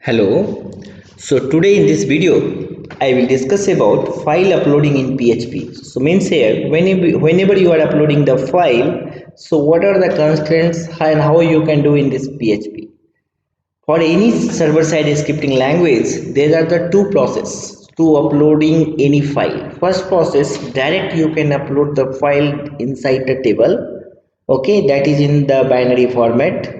Hello. So today in this video I will discuss about file uploading in PHP. So means here whenever you are uploading the file, so what are the constraints and how you can do in this PHP. For any server-side scripting language, there are the two processes to uploading any file. First process, direct you can upload the file inside the table. Okay, that is in the binary format,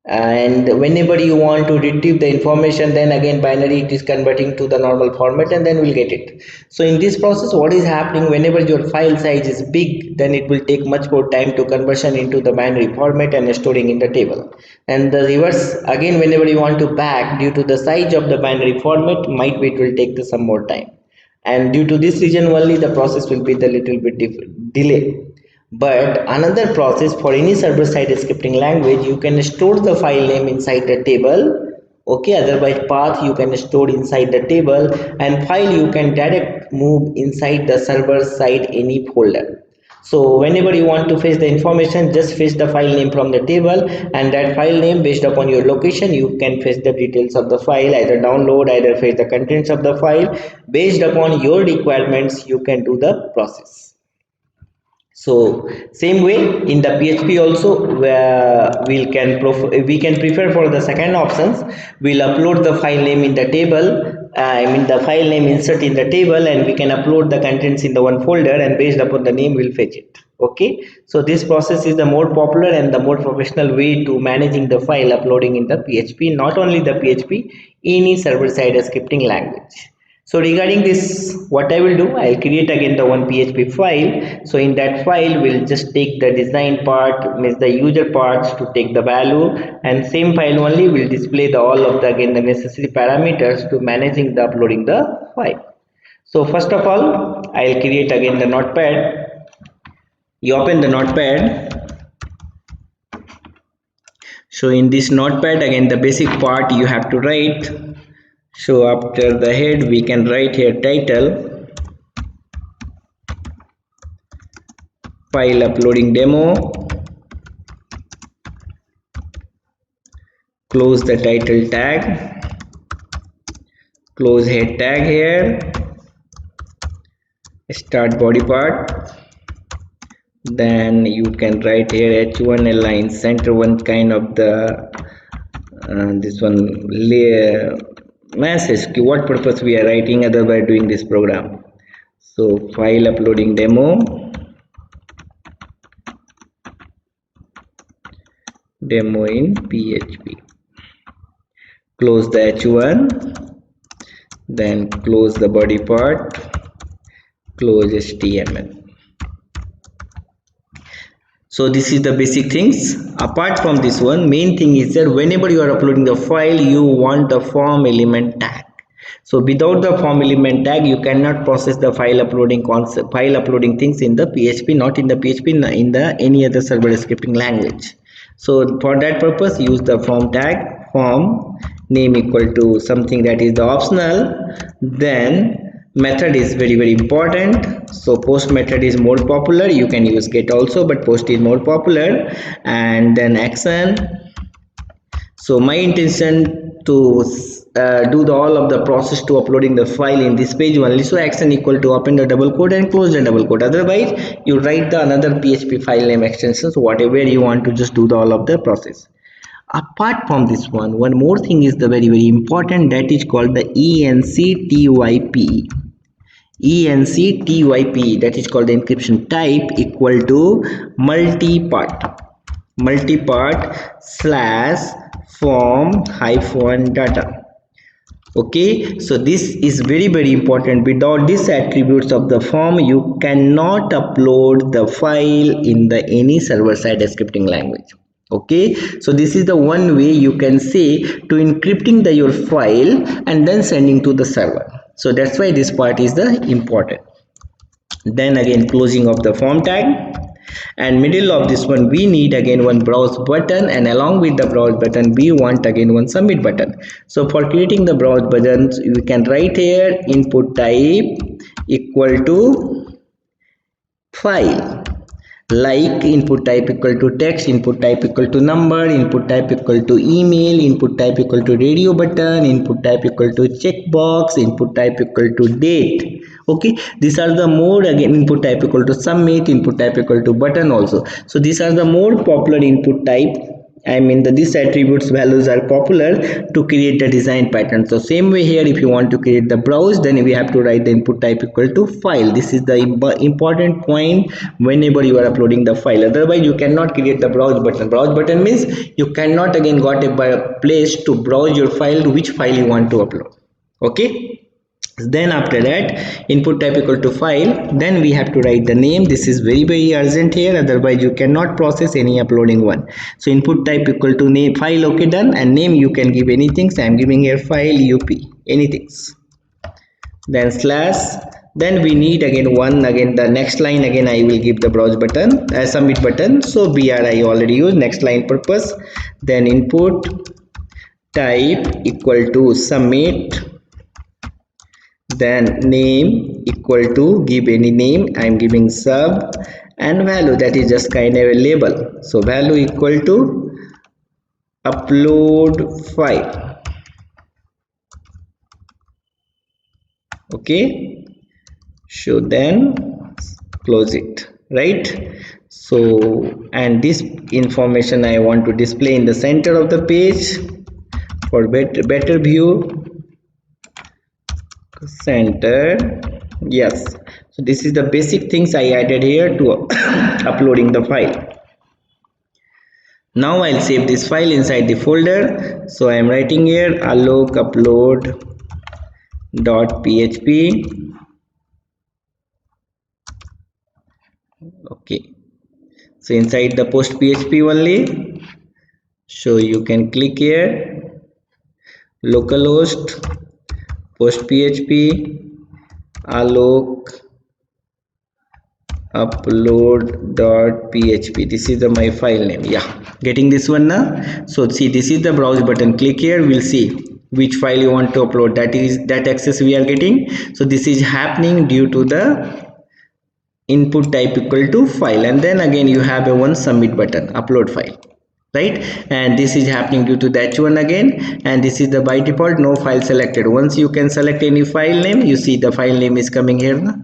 and whenever you want to retrieve the information, then again binary it is converting to the normal format and then we'll get it. So in this process what is happening, whenever your file size is big, then it will take much more time to conversion into the binary format and storing in the table. And the reverse again, whenever you want to back, due to the size of the binary format, might be it will take some more time, and due to this reason only the process will be the little bit delay. But another process, for any server-side scripting language, you can store the file name inside the table. Okay, otherwise path you can store inside the table, and file you can direct move inside the server side any folder. So whenever you want to fetch the information, just fetch the file name from the table, and that file name, based upon your location, you can fetch the details of the file, either download, either fetch the contents of the file. Based upon your requirements, you can do the process. So same way in the PHP also, where we can prefer for the second options. We'll upload the file name in the table. The file name insert in the table, and we can upload the contents in the one folder, and based upon the name we'll fetch it. Okay, so this process is the more popular and the more professional way to managing the file uploading in the PHP. Not only the PHP, any server-side scripting language. So regarding this, what I will do, I'll create again the one PHP file. So in that file, we'll just take the design part, means the user parts, to take the value, and same file only will display the all of the again the necessary parameters to managing the uploading the file. So first of all, I'll create again the notepad. You open the notepad. So in this notepad, again the basic part you have to write. So after the head we can write here title, file uploading demo, close the title tag, close head tag here, start body part. Then you can write here h1 align center one kind of the this one layer message, what purpose we are writing other by doing this program. So file uploading demo in PHP, close the h1, then close the body part, close HTML. So this is the basic things. Apart from this one, main thing is that whenever you are uploading the file, you want the form element tag. So without the form element tag, you cannot process the file uploading things in the PHP, not in the PHP, in the any other server scripting language. So for that purpose, use the form tag, form name equal to something that is the optional. Then method is very important. So post method is more popular. You can use get also, but post is more popular. And then action. So my intention to do all of the process to uploading the file in this page only. So action equal to open the double quote and close the double quote. Otherwise you write the another PHP file name extensions, whatever you want to just do the all of the process. Apart from this one more thing is the very important, that is called the ENCTYP. ENCTYP, that is called the encryption type, equal to multipart / form -data. Okay, so this is very important. Without these attributes of the form, you cannot upload the file in the any server-side scripting language. Okay, so this is the one way you can say to encrypting your file and then sending to the server. So that's why this part is the important. Then again closing of the form tag. and middle of this one we need again one browse button, and along with the browse button we want again one submit button. So for creating the browse buttons we can write here input type equal to file, like input type equal to text, input type equal to number, input type equal to email, input type equal to radio button, input type equal to checkbox, input type equal to date. Okay, these are the more again input type equal to submit, input type equal to button also. So these are the more popular input type. I mean these attributes values are popular to create the design pattern. So same way here, if you want to create the browse, then we have to write the input type equal to file. This is the important point whenever you are uploading the file. Otherwise you cannot create the browse button. Browse button means you cannot again got a place to browse your file to which file you want to upload. Okay, then after that input type equal to file, then we have to write the name. This is very urgent here, otherwise you cannot process any uploading one. So input type equal to name file. Okay, done. And name you can give anything, so I'm giving here file up anything, then slash. Then we need again the next line again I will give the browse button submit button. So br I already used next line purpose. Then input type equal to submit, then name equal to give any name, I'm giving sub, and value that is just kind of a label. So value equal to upload file. Okay, so then close it, right? So and this information I want to display in the center of the page for better view. Center, yes. So this is the basic things I added here to uploading the file. Now I'll save this file inside the folder. So I am writing here alok upload.php. Okay, so inside the post php only, so you can click here localhost post php alok upload.php. this is my file name. Yeah, getting this one now. So see, this is the browse button. Click here, we'll see which file you want to upload. That access we are getting. So this is happening due to the input type equal to file, and then again you have a one submit button upload file, right? And this is happening due to the h1 again, and this is the by default no file selected. Once you can select any file name, you see the file name is coming here now,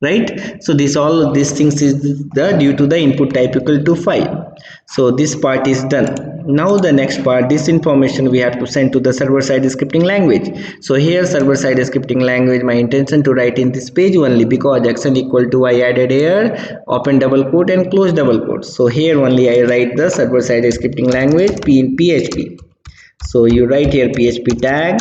right? So this all these things is the due to the input type equal to file. So this part is done. Now the next part, this information we have to send to the server side scripting language. So here server side scripting language, my intention to write in this page only, because action equal to I added here open double quote and close double quote. So here only I write the server side scripting language p in php. So you write here php tag,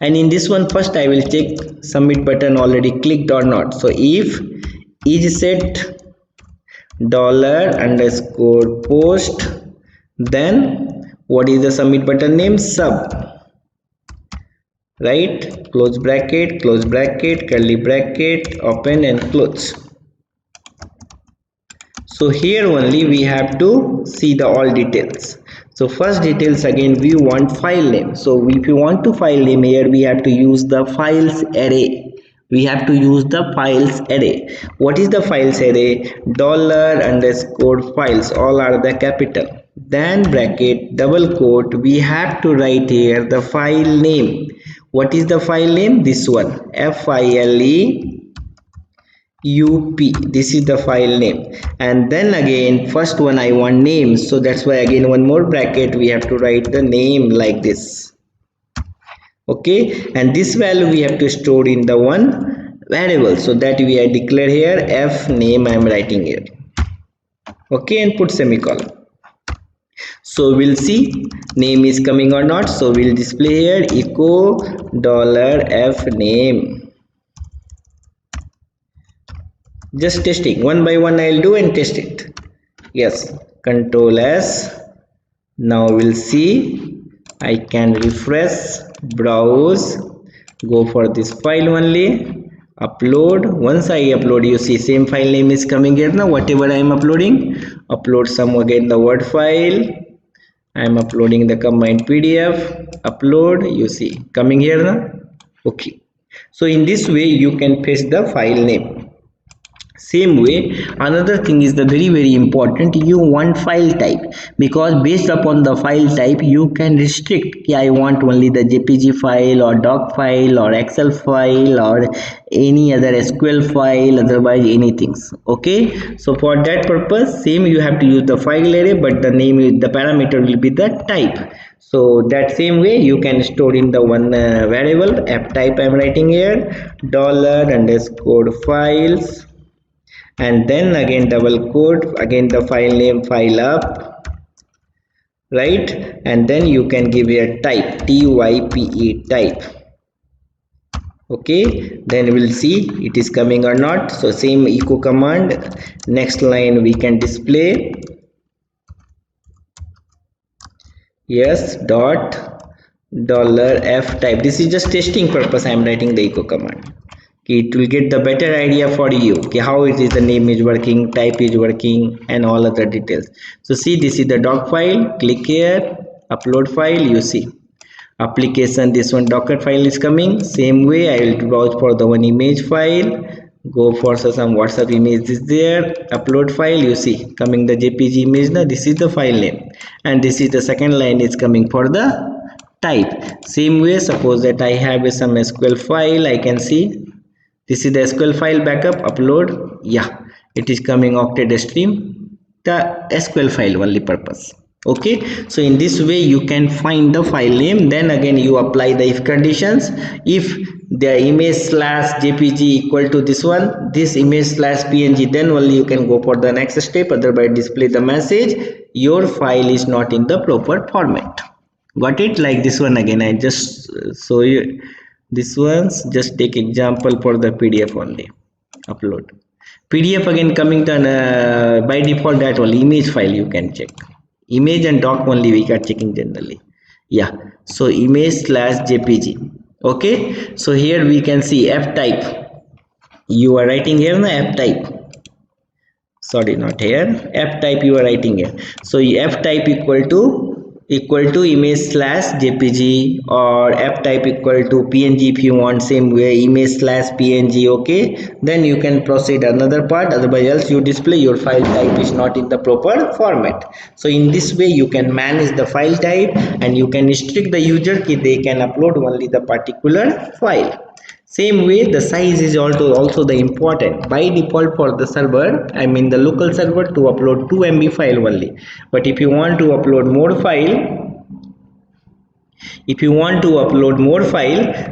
and in this one first I will check submit button already clicked or not. So if is set $_post, then what is the submit button name? Sub, right? Close bracket, curly bracket, open and close. So here only we have to see the all details. So first details again we want file name. So if you want to file name, here we have to use the files array. We have to use the files array. What is the files array? $_files, all are the capital, then bracket double quote, we have to write here the file name. What is the file name? This one, FILEUP, this is the file name. And then again first one I want name, so that's why again one more bracket we have to write the name like this. Okay, and this value we have to store in the one variable, so that we are declare here f name I am writing here. Okay, and put semicolon. So we'll see name is coming or not. So we'll display here echo $f name. Just testing one by one I'll do and test it. Yes, Control S. Now we'll see. I can refresh, browse, go for this file only, upload. Once I upload, you see same file name is coming here now. Whatever I am uploading, upload some again the Word file. I am uploading the combined PDF. Upload. You see coming here now. Okay. So in this way you can paste the file name. Same way, another thing is the very important, you want file type, because based upon the file type you can restrict, I want only the jpg file or doc file or excel file or any other sql file, otherwise anything. Okay, so for that purpose same you have to use the file array, but the name, the parameter will be the type. So that same way you can store in the one variable app type. I'm writing here $_files, and then again double quote, again the file name, file up, right? And then you can give a type, type, type. Okay, then we'll see it is coming or not. So same echo command, next line we can display yes dot $f type. This is just testing purpose. I am writing the echo command. It will get the better idea for you how it is, the name is working, type is working, and all other details. So see, this is the doc file. Click here, upload file. You see application, this one docker file is coming. Same way I will browse for the one image file, go for some WhatsApp image is there, upload file. You see coming the jpg image. Now this is the file name, and this is the second line is coming for the type. Same way, suppose that I have some sql file, I can see this is the sql file backup, upload. Yeah, it is coming octet stream, the sql file only purpose. Okay, so in this way you can find the file name. Then again you apply the if conditions. If the image slash jpg equal to this one, this image slash png, then only you can go for the next step, otherwise display the message your file is not in the proper format. Got it? Like this one again, I just show you this one's, just take example for the pdf only. Upload pdf, again coming to by default that only image file you can check. Image and doc only we are checking generally. Yeah, so image slash jpg. Okay, so here we can see f type. You are writing here na f type. Sorry, not here. F type you are writing here. So f type equal to image slash jpg, or f type equal to png if you want. Same way image slash png. Okay, then you can proceed another part, otherwise else you display your file type is not in the proper format. So in this way you can manage the file type, and you can restrict the user कि they can upload only the particular file. Same way the size is also the important. By default for the server, I mean the local server, to upload 2 MB file only. But if you want to upload more file,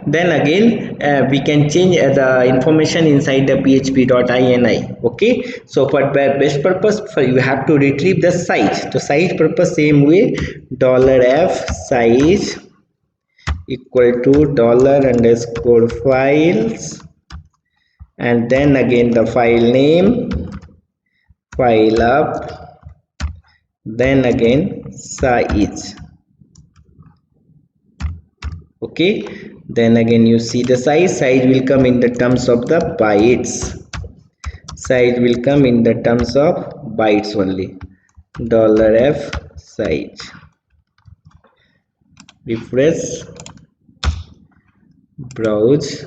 then again we can change the information inside the php.ini. Okay, so for best purpose, you have to retrieve the size. To size purpose, same way $f size equal to $_files, and then again the file name, file up, then again size. Okay, then again you see the size will come in the terms of the bytes. Size will come in the terms of bytes only. $f size. Refresh, browse,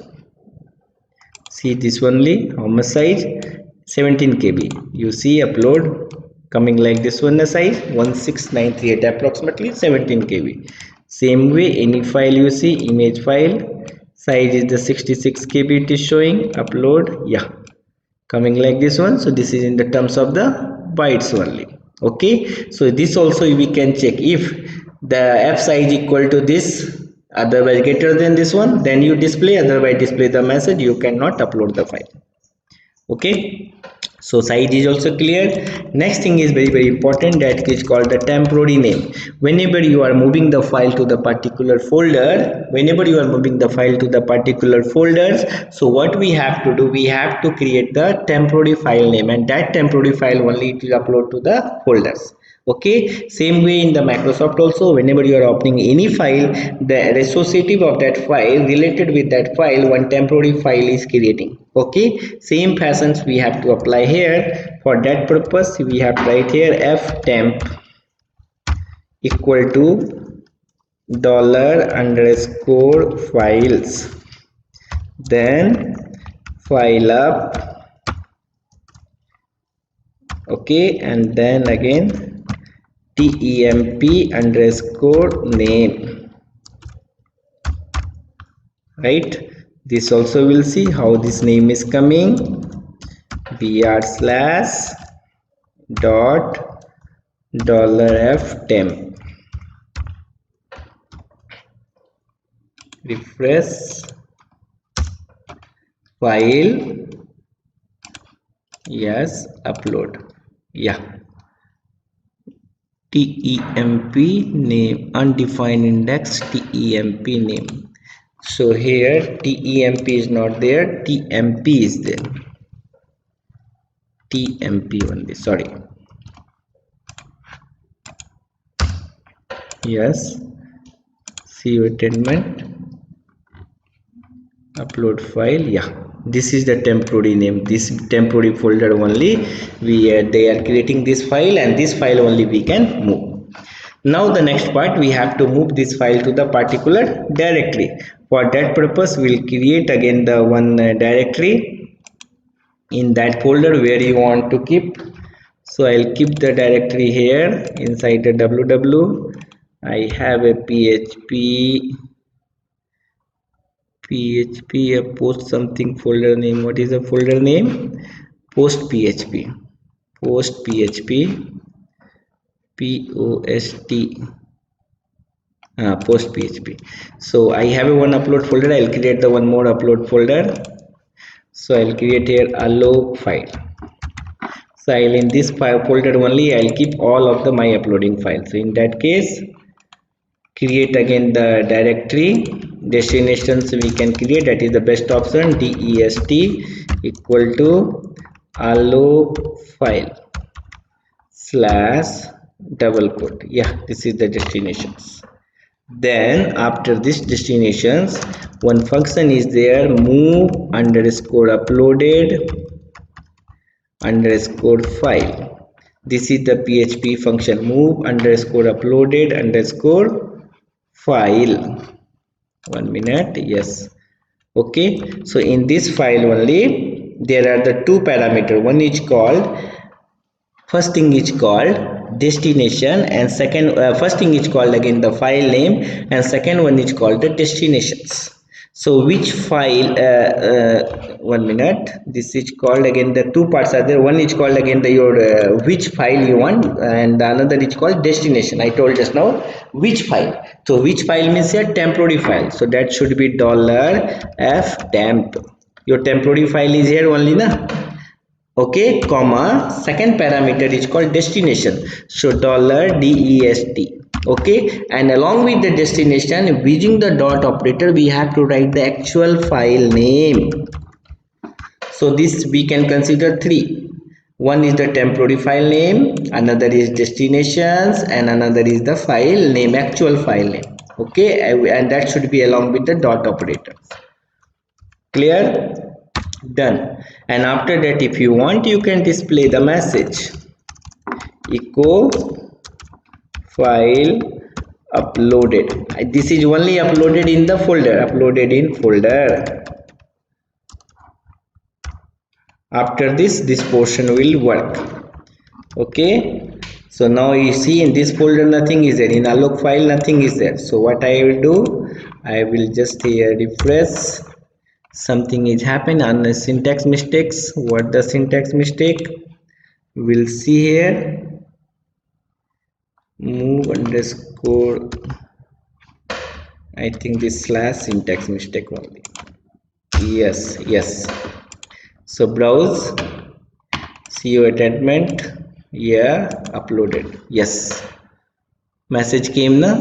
see this only, how much size, 17 KB. You see upload coming like this one, the size 16938, approximately 17 KB. Same way any file you see, image file, size is the 66 KB it is showing, upload. Yeah, coming like this one. So this is in the terms of the bytes only. Okay, so this also we can check. If the f size equal to this, otherwise greater than this one, then you display, otherwise display the message you cannot upload the file. Okay, so size is also clear. Next thing is very important, that is called the temporary name. Whenever you are moving the file to the particular folder, so what we have to do, we have to create the temporary file name, and that temporary file only it will upload to the folders. Okay, same way in the Microsoft also, whenever you are opening any file, the associative of that file related with that file, one temporary file is creating. Okay, same fashions we have to apply here. For that purpose we have to write here ftemp equal to $_files, then file up, okay, and then again temp underscore name, right? This also will see how this name is coming, br slash dot $ftemp, refresh, file, yes, upload, yeah, temp name, undefined index temp name. So here temp is not there, tmp is there, tmp only, sorry, yes, see statement, upload file, yeah, this is the temporary name, this temporary folder only they are creating this file, and this file only we can move. Now the next part, we have to move this file to the particular directory. For that purpose we'll create again the one directory in that folder where you want to keep. So I'll keep the directory here inside the www. I have a php a post something folder name. What is the folder name? Post php, post php, post php. So I have a one upload folder, I'll create the one more upload folder. So I'll create here allo file. So I'll in this file folder only I'll keep all of the my uploading files. So in that case, create again the directory destinations we can create, that is the best option, dest equal to allo file slash double quote, yeah, this is the destinations. Then after this destinations, one function is there, move underscore uploaded underscore file. This is the php function, move underscore uploaded underscore file. 1 minute, yes, okay. So in this file only there are the two parameters, one is called, first thing is called destination, and second first thing is called again the file name, and second one is called the destinations. So which file 1 minute, this is called again, the two parts are there, one is called again the your which file you want, and the another is called destination. I told just now which file. So which file means a temporary file, so that should be $ftemp. Your temporary file is here only na, okay, comma, second parameter is called destination, so $dest, okay, and along with the destination using the dot operator we have to write the actual file name. So this we can consider three, one is the temporary file name, another is destinations, and another is the file name, actual file name, okay, and that should be along with the dot operator. Clear? Done. And after that if you want you can display the message echo file uploaded. This is only uploaded in the folder, uploaded in folder. After this portion will work, okay. So now you see in this folder nothing is there, in alloc file nothing is there. So what I will do, I will just here refresh, something is happened on the syntax mistakes. What the syntax mistake? We'll see here, move underscore, I think this slash syntax mistake only, yes, yes. So browse, see your attachment, yeah, uploaded, yes, message came na,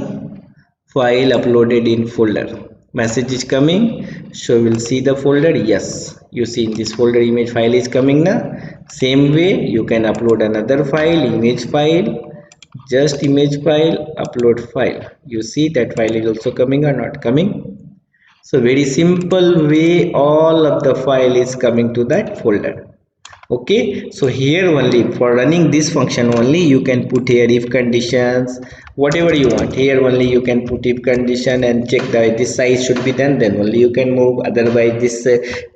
file uploaded in folder, message is coming, so we'll see the folder, yes, you see in this folder image file is coming na. Same way you can upload another file, image file, just image file, upload file. You see that file is also coming or not coming. So very simple way all of the file is coming to that folder. Okay, so here only for running this function only you can put here if conditions, whatever you want. Here only you can put if condition and check that this size should be done, then only you can move. Otherwise this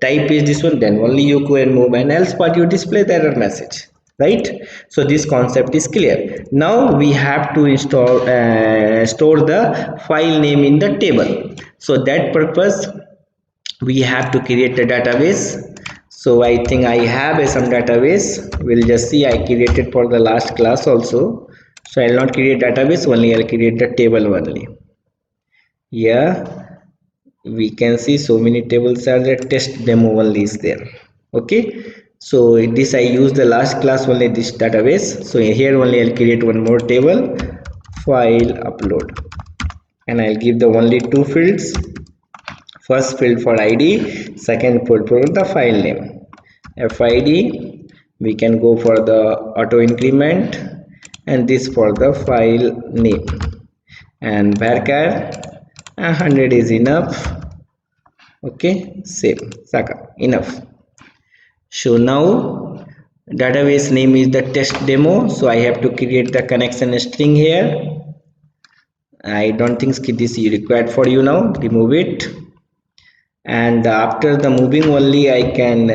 type is this one, then only you can move, and else what you display the error message, right? So this concept is clear. Now we have to install store the file name in the table. So that purpose we have to create a database. So I think I have some database. We'll just see, I created for the last class also. So I'll not create database only, I'll create the table only. Yeah, we can see so many tables are there. Test demo only is there. Okay, so this I use the last class only, this database. So here only I'll create one more table, file upload, and I'll give the only two fields. First field for id, second field for the file name. FID, we can go for the auto increment, and this for the file name. And varchar 100 is enough. Okay, save. Saka, enough. So now database name is the test demo, so I have to create the connection string here. I don't think this is required for you now, remove it. And after the moving only I can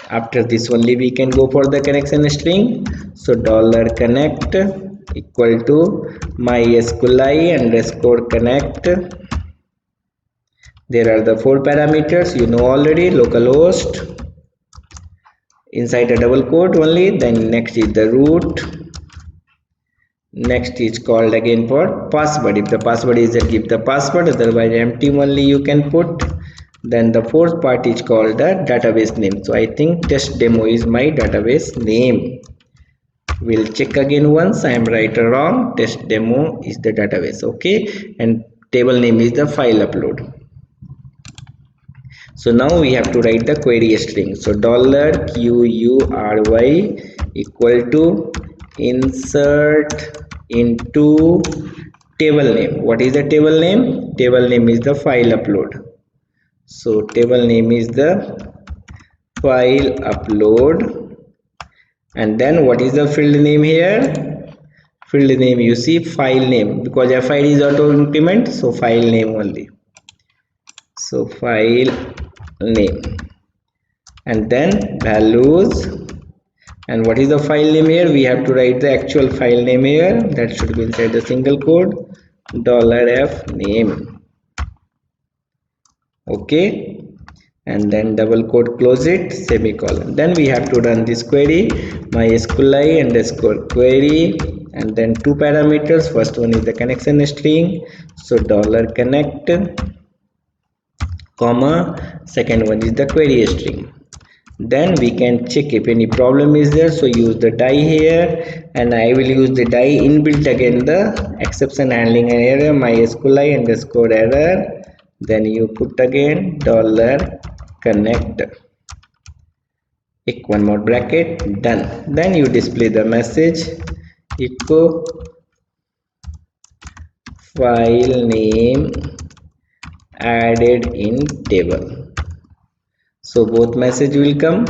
after this only we can go for the connection string. So $connect equal to mysqli underscore connect. There are the 4 parameters, you know already. Localhost, inside a double quote only, then next is the root, next is called again for password. If the password is there, give the password, otherwise empty only you can put. Then the fourth part is called the database name. So I think test demo is my database name. We'll check again once I am right or wrong. Test demo is the database. Okay, and table name is the file upload. So now we have to write the query string. So $QURY equal to insert into table name. What is the table name? Table name is the file upload. So table name is the file upload. And then what is the field name here? Field name, you see file name, because FID is auto increment, so file name only. So file name, and then values. And what is the file name here? We have to write the actual file name here. That should be inside the single quote, $f name. Okay, and then double quote, close it, semicolon. Then we have to run this query, mysqli underscore query, and then 2 parameters. First one is the connection string, so $connect, comma, second one is the query string. Then we can check if any problem is there, so use the die here, and I will use the die inbuilt again, the exception handling error, mysqli underscore error. Then you put again $connect, one more bracket, done. Then you display the message echo file name added in table. So both message will come.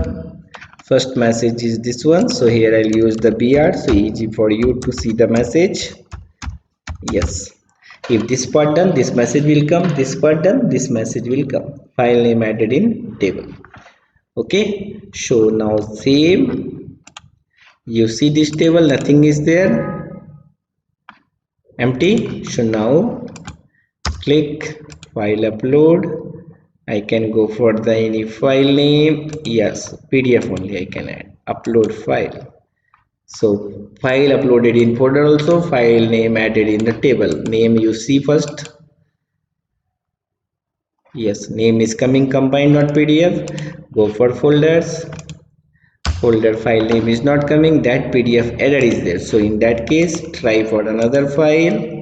First message is this one, so here I'll use the BR, so easy for you to see the message. Yes, if this part done, this message will come. This part done, this message will come. File name added in table. Okay, so now save. You see this table, nothing is there, empty. So now click file upload. I can go for the any file name. Yes, PDF only I can add. Upload file. So file uploaded in folder also, file name added in the table. Name you see first. Yes, name is coming combined.pdf. Go for folders. Folder file name is not coming, that PDF error is there. So in that case, try for another file.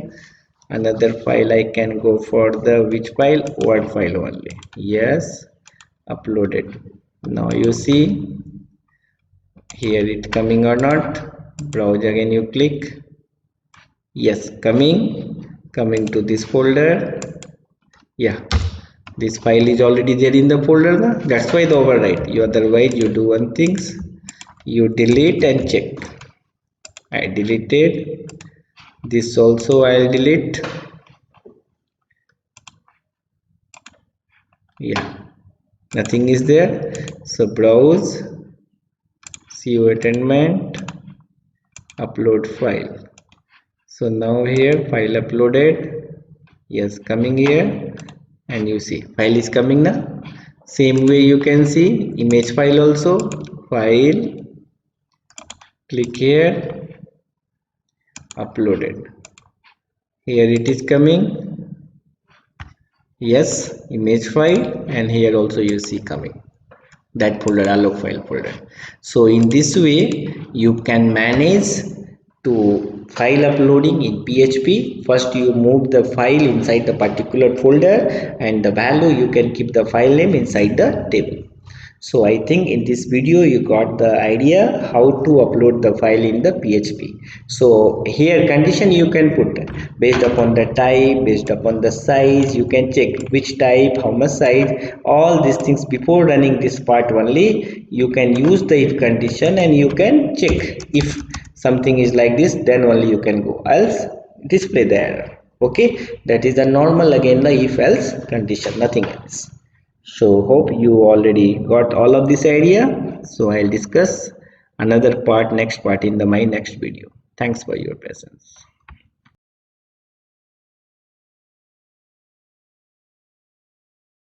Another file I can go for the which file? Word file only. Yes, uploaded. Now you see here it coming or not? browse again, you click, yes, coming to this folder. Yeah, this file is already there in the folder na? That's why the overwrite. You otherwise you do one things, you delete and check. I deleted this also, I'll delete. Yeah, nothing is there. So browse, see attachment, upload file. So now here file uploaded, yes, coming here, and you see file is coming now. Same way you can see image file also, file, click here, uploaded, here it is coming, yes, image file, and here also you see coming that folder, alloc file folder. So in this way you can manage to file uploading in PHP. First you move the file inside the particular folder, and the value you can keep the file name inside the table. So I think in this video you got the idea how to upload the file in the PHP. So here condition you can put based upon the type, based upon the size, you can check which type, how much size, all these things before running this part only. You can use the if condition and you can check if something is like this, then only you can go, else display the error. Okay, that is the normal again the if else condition, nothing else. So hope you already got all of this idea. So I'll discuss another part, next part in my next video. Thanks for your presence.